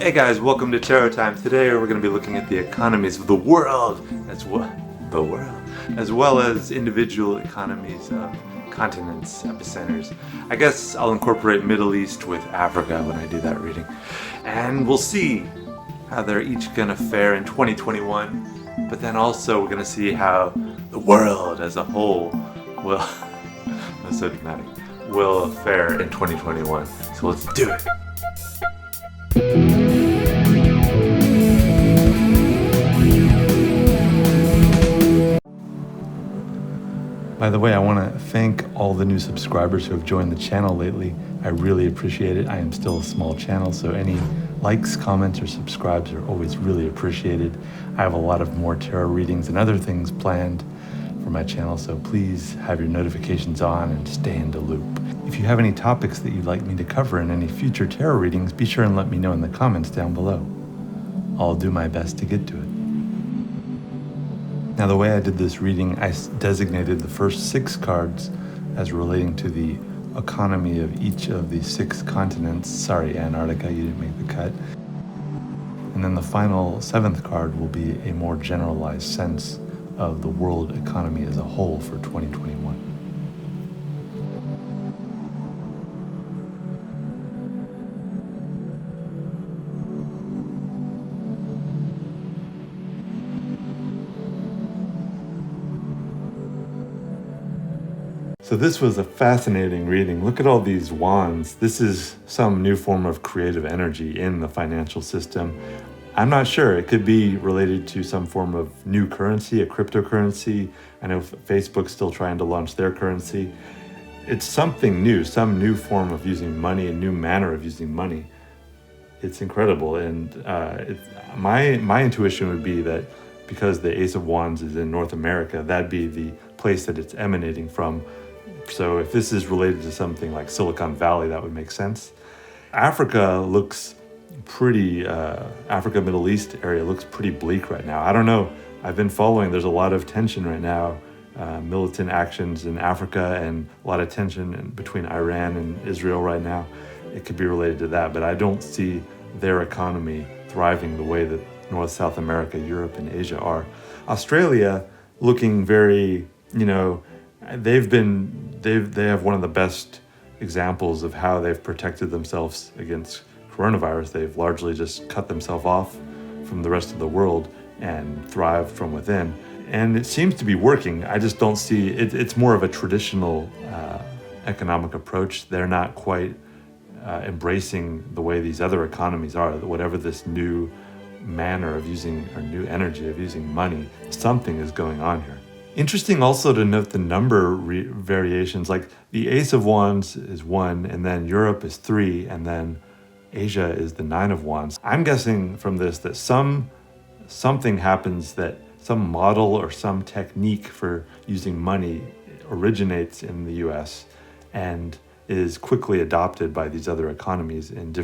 Hey guys, welcome to Tarot Time. Today we're going to be looking at the economies of the world, as well as individual economies of continents, epicenters. I guess I'll incorporate Middle East with Africa when I do that reading. And we'll see how they're each going to fare in 2021, but then also we're going to see how the world as a whole will, that's so dramatic, will fare in 2021. So let's do it. By the way, I want to thank all the new subscribers who have joined the channel lately. I really appreciate it. I am still a small channel, so any likes, comments, or subscribes are always really appreciated. I have a lot of more tarot readings and other things planned for my channel, so please have your notifications on and stay in the loop. If you have any topics that you'd like me to cover in any future tarot readings, be sure and let me know in the comments down below. I'll do my best to get to it. Now, the way I did this reading, I designated the first 6 cards as relating to the economy of each of the 6 continents. Sorry, Antarctica, you didn't make the cut. And then the final 7th card will be a more generalized sense of the world economy as a whole for 2021. So this was a fascinating reading. Look at all these wands. This is some new form of creative energy in the financial system. I'm not sure. It could be related to some form of new currency, a cryptocurrency. I know Facebook's still trying to launch their currency. It's something new, some new form of using money, a new manner of using money. It's incredible. And my intuition would be that because the Ace of Wands is in North America, that'd be the place that it's emanating from. So if this is related to something like Silicon Valley, that would make sense. Africa looks pretty, Africa, Middle East area looks pretty bleak right now. I don't know. I've been following, there's a lot of tension right now, militant actions in Africa and a lot of tension between Iran and Israel right now. It could be related to that, but I don't see their economy thriving the way that North, South America, Europe, and Asia are. Australia looking very, they have one of the best examples of how they've protected themselves against coronavirus. They've largely just cut themselves off from the rest of the world and thrived from within. And it seems to be working. I just don't see it. It's more of a traditional economic approach. They're not quite embracing the way these other economies are, whatever this new manner of using, or new energy of using money, something is going on here. Interesting also to note the number variations, like the Ace of Wands is 1, and then Europe is 3, and then Asia is the 9 of Wands. I'm guessing from this that something happens, that some model or some technique for using money originates in the US and is quickly adopted by these other economies in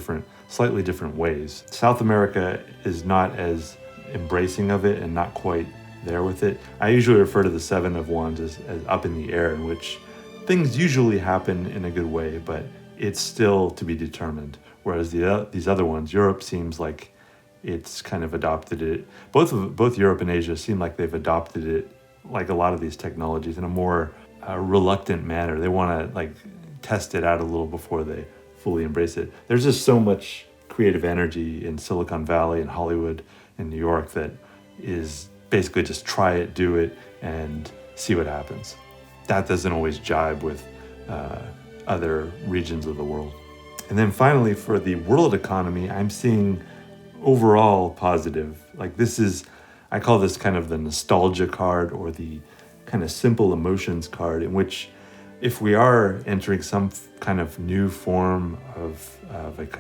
slightly different ways. South America is not as embracing of it and not quite there with it. I usually refer to the 7 of Wands as up in the air, in which things usually happen in a good way, but it's still to be determined. Whereas these other ones, Europe seems like it's kind of adopted it. Both Europe and Asia seem like they've adopted it, like a lot of these technologies, in a more reluctant manner. They want to test it out a little before they fully embrace it. There's just so much creative energy in Silicon Valley and Hollywood and New York that is basically just try it, do it, and see what happens. That doesn't always jibe with other regions of the world. And then finally, for the world economy, I'm seeing overall positive. I call this kind of the nostalgia card, or the kind of simple emotions card, in which if we are entering some kind of new form of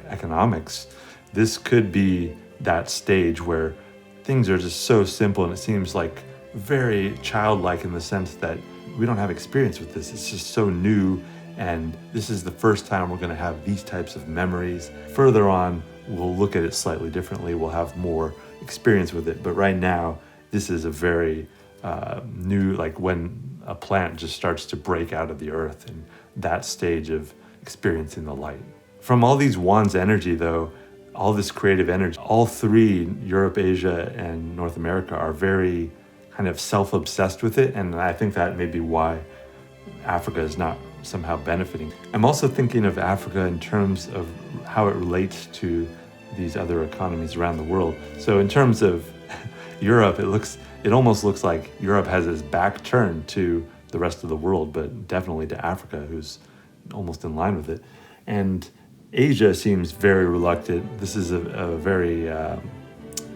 economics, this could be that stage where things are just so simple, and it seems like very childlike in the sense that we don't have experience with this. It's just so new, and this is the first time we're going to have these types of memories. Further on, we'll look at it slightly differently. We'll have more experience with it. But right now, this is a very new, like when a plant just starts to break out of the earth, and that stage of experiencing the light. From all these wands energy, though, all this creative energy. All three, Europe, Asia, and North America, are very kind of self-obsessed with it, and I think that may be why Africa is not somehow benefiting. I'm also thinking of Africa in terms of how it relates to these other economies around the world. So in terms of Europe, it almost looks like Europe has its back turned to the rest of the world, but definitely to Africa, who's almost in line with it. And Asia seems very reluctant. This is a very,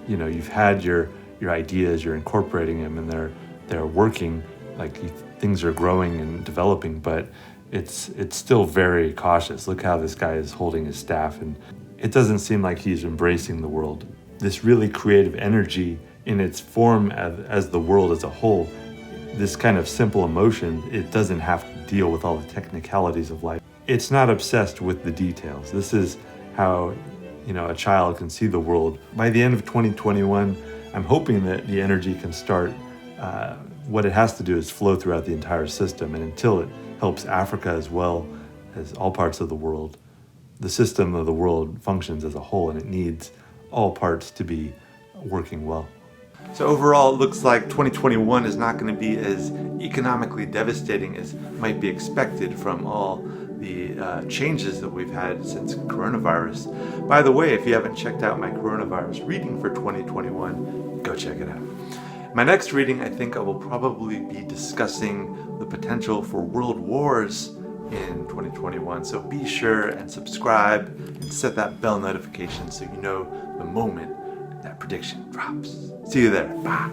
you've had your ideas, you're incorporating them, and they're working, like things are growing and developing, but it's still very cautious. Look how this guy is holding his staff, and it doesn't seem like he's embracing the world. This really creative energy in its form as the world as a whole, this kind of simple emotion, it doesn't have to deal with all the technicalities of life. It's not obsessed with the details. This is how, a child can see the world. By the end of 2021, I'm hoping that the energy can start, what it has to do is flow throughout the entire system, and until it helps Africa as well as all parts of the world, the system of the world functions as a whole, and it needs all parts to be working well. So overall, it looks like 2021 is not going to be as economically devastating as might be expected from all the changes that we've had since coronavirus. By the way, if you haven't checked out my coronavirus reading for 2021, go check it out. My next reading, I think I will probably be discussing the potential for world wars in 2021. So be sure and subscribe and set that bell notification so you know the moment that prediction drops. See you there. Bye.